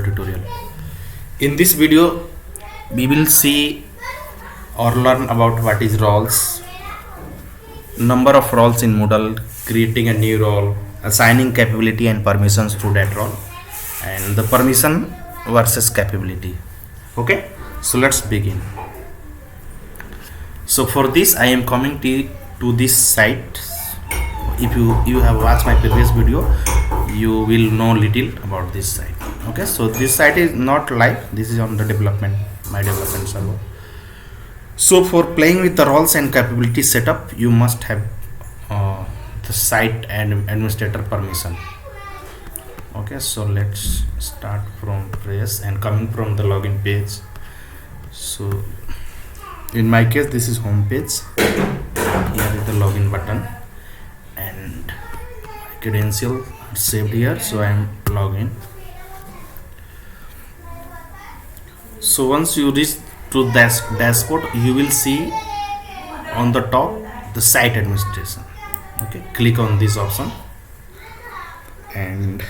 Tutorial. In this video we will see or learn about what is roles, number of roles in Moodle, creating a new role, assigning capability and permissions to that role, and the permission versus capability. Okay, so let's begin. So for this I am coming to this site. If you have watched my previous video, you will know little about this site. Okay, so this site is not live, this is on the my development server. So for playing with the roles and capability setup, you must have the site and administrator permission. Okay, so let's start from press and coming from the login page. So in my case this is home page. Here is the login button and credential saved here, so I am login. So once you reach to this dashboard, you will see on the top the site administration. Okay, click on this option and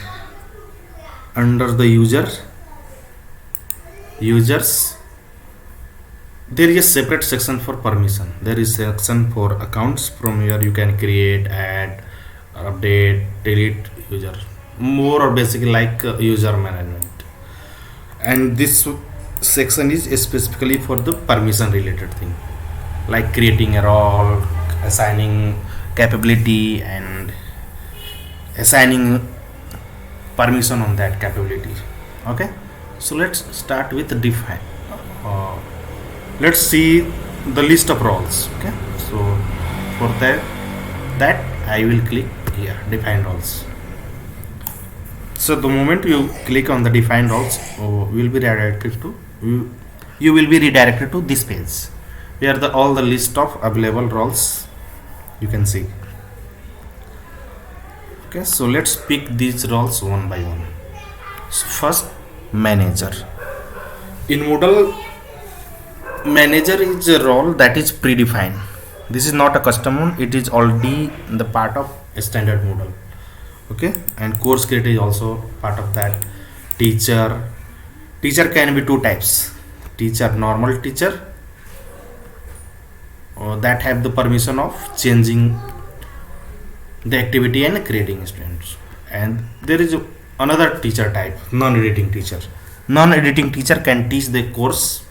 under the users there is a separate section for permission. There is a section for accounts. From here you can create, add, update, delete user, more or basically like user management. And this section is specifically for the permission related thing, like creating a role, assigning capability and assigning permission on that capability. Okay, so let's start with define. Let's see the list of roles. Okay, so for that I will click here, define roles. So the moment you click on the define roles, will be redirected to you will be redirected to this page where all the list of available roles you can see. Okay, so let's pick these roles one by one. So first, manager. In Moodle, manager is a role that is predefined. This is not a custom one, it is already the part of a standard Moodle. Okay, and course creator is also part of that. Teacher can be two types: teacher, normal teacher, that have the permission of changing the activity and creating students, and there is another teacher type, non-editing teacher. Non-editing teacher can teach the course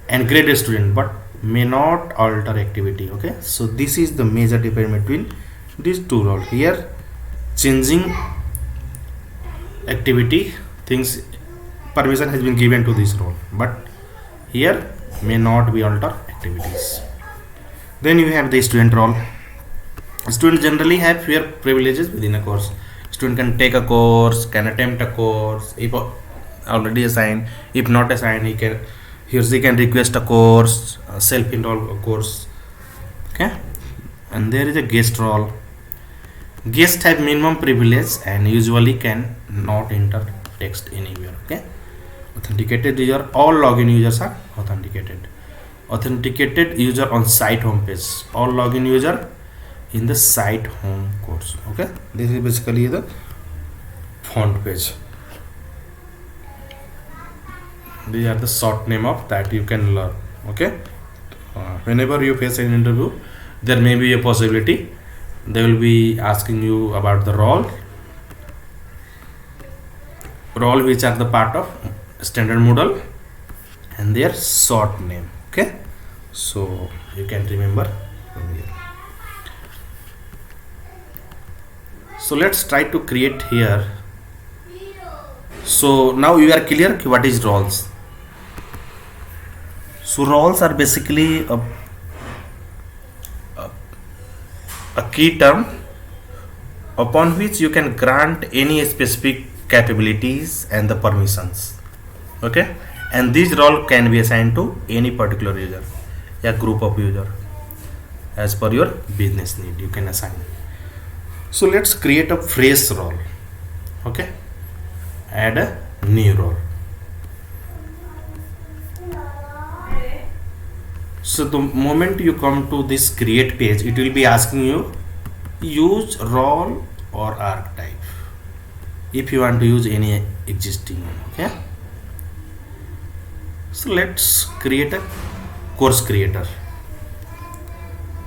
and grade a student but may not alter activity. Okay, so this is the major difference between these two roles. Here changing activity things permission has been given to this role, but here may not be alter activities. Then you have the student role. Students generally have fewer privileges within a course. Student can take a course, can attempt a course if already assigned. If not assigned, he or she can request a course, self-enroll a course. Okay, and there is a guest role. Guests have minimum privilege and usually can not enter text anywhere. Okay, authenticated user, all login users are authenticated. Authenticated user on site home page, all login user in the site home course. Okay, this is basically the font page. These are the short name of that you can learn. Okay, whenever you face an interview, there may be a possibility they will be asking you about the role which are the part of standard Moodle and their short name. Okay, so you can remember from here. So let's try to create here. So now you are clear what is roles. So roles are basically a key term upon which you can grant any specific capabilities and the permissions. Okay, and this role can be assigned to any particular user, a group of user, as per your business need you can assign. So let's create a fresh role. Okay, add a new role. So the moment you come to this create page, it will be asking you use role or archetype. If you want to use any existing one. Okay, so let's create a course creator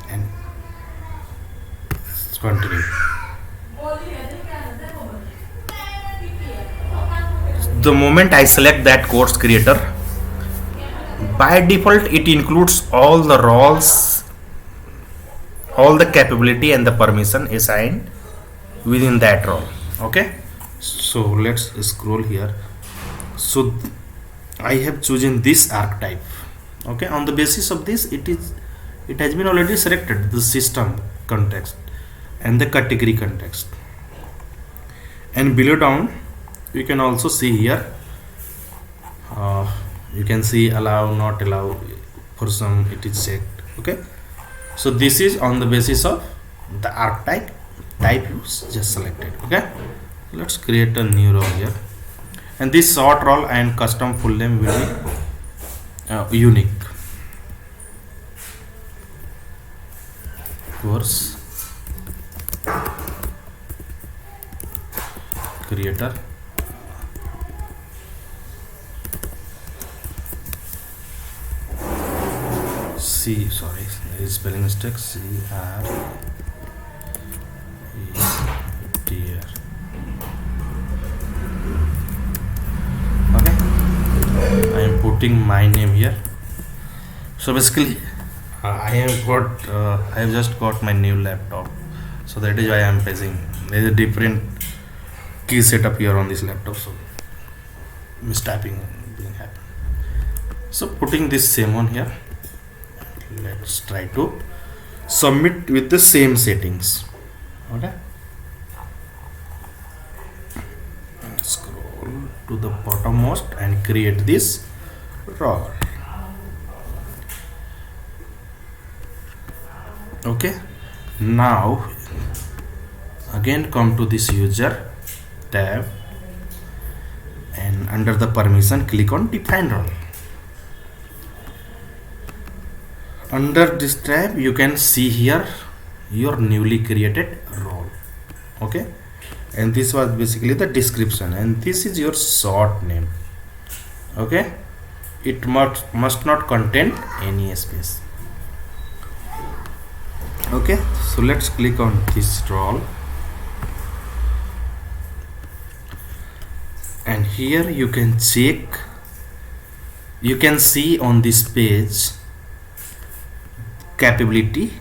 and continue. The moment I select that course creator, by default it includes all the roles, all the capability and the permission assigned within that role. Okay, so let's scroll here. So I have chosen this archetype. Okay, on the basis of this, it has been already selected the system context and the category context, and below down you can also see here, you can see allow, not allow, for some it is checked. Okay, so this is on the basis of the archetype type you just selected. Okay, let's create a new role here, and this short role and custom full name will be unique. Course creator C, sorry, there is spelling mistake, C R E T R. Okay, I am putting my name here. So basically I have just got my new laptop, so that is why I am facing, there is a different key setup here on this laptop, so mistyping being happen. So putting this same one here, let's try to submit with the same settings. Okay, scroll to the bottommost and create this role. Okay, now again come to this user tab, and under the permission click on define role. Under this tab you can see here your newly created role. Okay, and this was basically the description, and this is your short name. Okay, it must not contain any space. Okay, so let's click on this role, and here you can check, you can see on this page capability,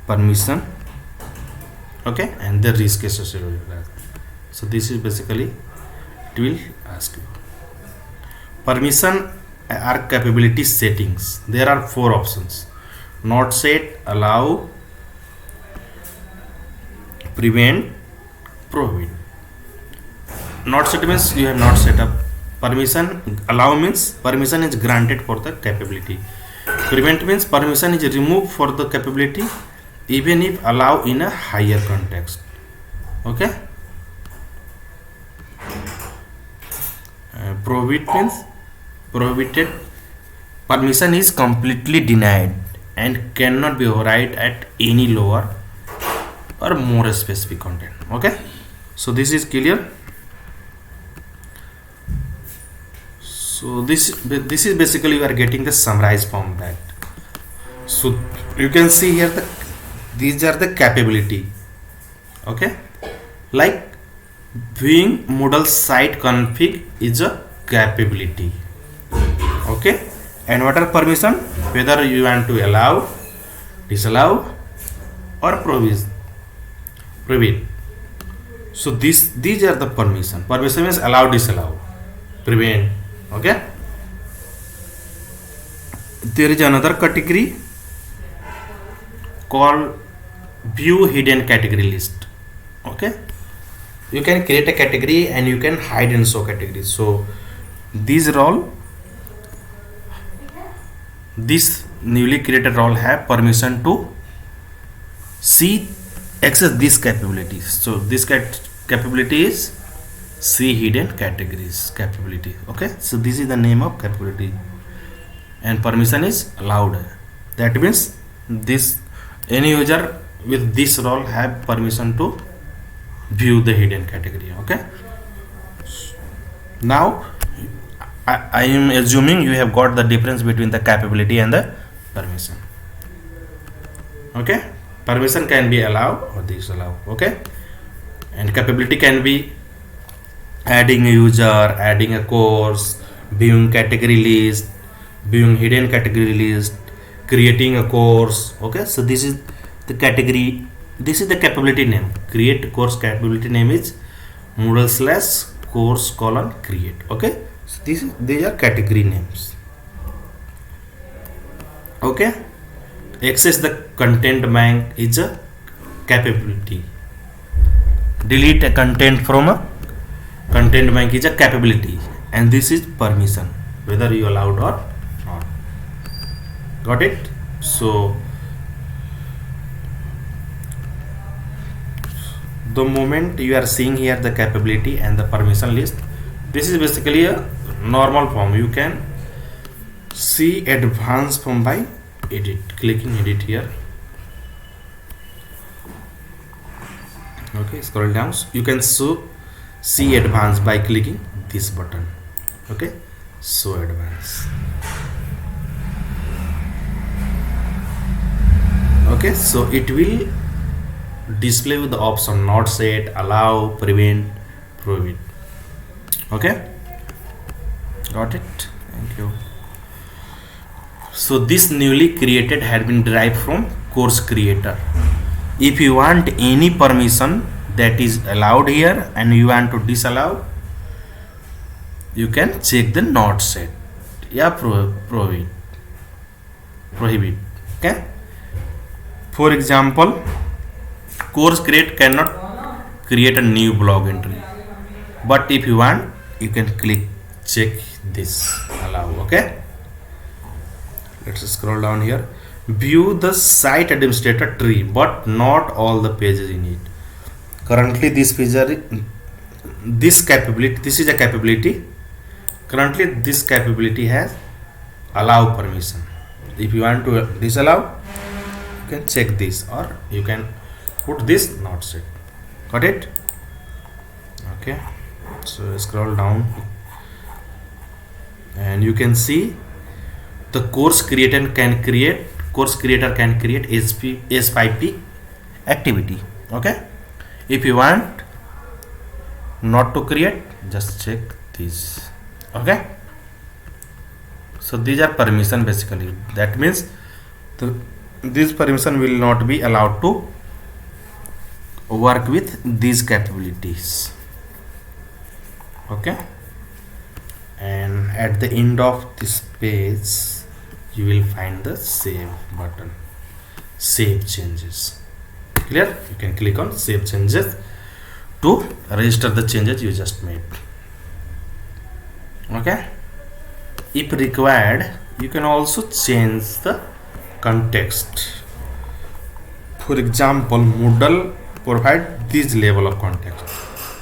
permission, okay, and the risk associated with that. So this is basically, it will ask you permission are capability settings. There are 4 options: not set, allow, prevent, prohibit. Not set means you have not set up permission. Allow means permission is granted for the capability. Prevent means permission is removed for the capability even if allow in a higher context. Okay, prohibit means prohibited, permission is completely denied and cannot be override at any lower or more specific content. Okay, so this is clear. So this is basically you are getting the summarized form that. So you can see here these are the capability. Okay, like viewing Moodle site config is a capability. Okay, and what are permission, whether you want to allow, disallow or prohibit. So these are the permission. Permission means allow, disallow, prevent. Okay, there is another category called view hidden category list. Okay, you can create a category and you can hide and show categories. So this newly created role have permission to access these capabilities. So this capability is see hidden categories capability. Okay, so this is the name of capability, and permission is allowed. That means any user with this role have permission to view the hidden category. Okay, Now I am assuming you have got the difference between the capability and the permission. Okay, permission can be allowed or disallow. Okay, and capability can be adding a user, adding a course, viewing category list, viewing hidden category list, creating a course. Okay, so this is the category, this is the capability name. Create course capability name is Moodle slash course colon create. Okay, so these are category names. Okay, access the content bank is a capability. Delete a content from a content bank is a capability, and this is permission, whether you allowed or not. Got it? So the moment you are seeing here the capability and the permission list, this is basically a normal form. You can see advanced form by clicking edit here. Okay, scroll down, you can see advanced by clicking this button. Okay, so advanced. Okay, so it will display with the option not set, allow, prevent, prohibit. Okay, got it? Thank you. So this newly created had been derived from course creator. If you want any permission that is allowed here and you want to disallow, you can check the not set. Yeah, prohibit. Okay. For example, course create cannot create a new blog entry, but if you want, you can click check this allow. Okay. Let's scroll down here. View the site administrator tree, but not all the pages in it. Currently, this feature, this capability, this is a capability. Currently, this capability has allow permission. If you want to disallow, you can check this, or you can put this not set. Got it? Okay. So scroll down, and you can see the course creator can create S5P activity. Okay, if you want not to create, just check this. Okay, so these are permission basically. That means this permission will not be allowed to work with these capabilities. Okay, and at the end of this page you will find the save button, save changes. Clear? You can click on save changes to register the changes you just made. Okay, if required, you can also change the context. For example, Moodle provide this level of context: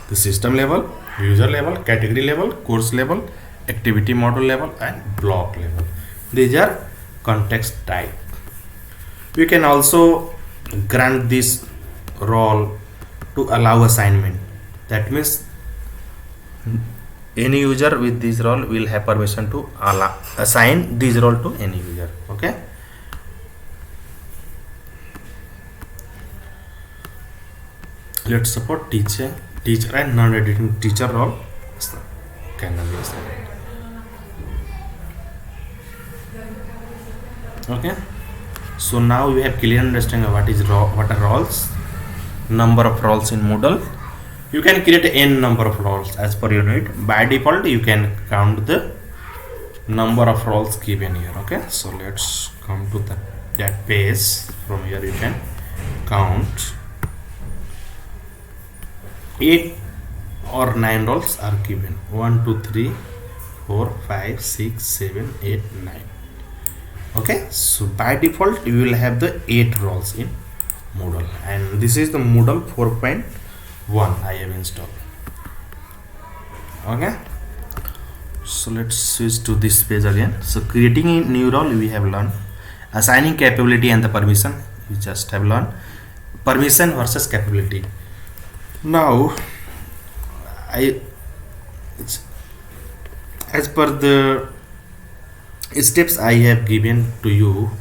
the system level, user level, category level, course level, activity model level, and block level. These are context type. You can also grant this role to allow assignment. That means any user with this role will have permission to assign this role to any user. Okay, let's support teacher and non-editing teacher role can be assigned. Okay, so now we have clear understanding of what are roles, number of roles in Moodle. You can create n number of roles as per your need. By default, you can count the number of roles given here. Okay, so let's come to that page. From here you can count 8 or 9 roles are given. 1 2 3 4 5 6 7 8 9. Okay, so by default you will have the 8 roles in Moodle, and this is the Moodle 4.1 I have installed. Okay, so let's switch to this page again. So creating a new role we have learned, assigning capability and the permission we just have learned, permission versus capability. Now As per the steps I have given to you,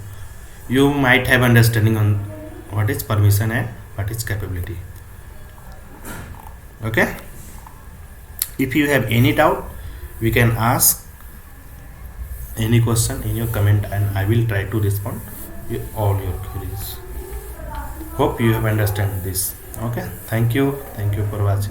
you might have understanding on what is permission and what is capability. Okay, if you have any doubt, we can ask any question in your comment and I will try to respond all your queries. Hope you have understand this. Okay, thank you for watching.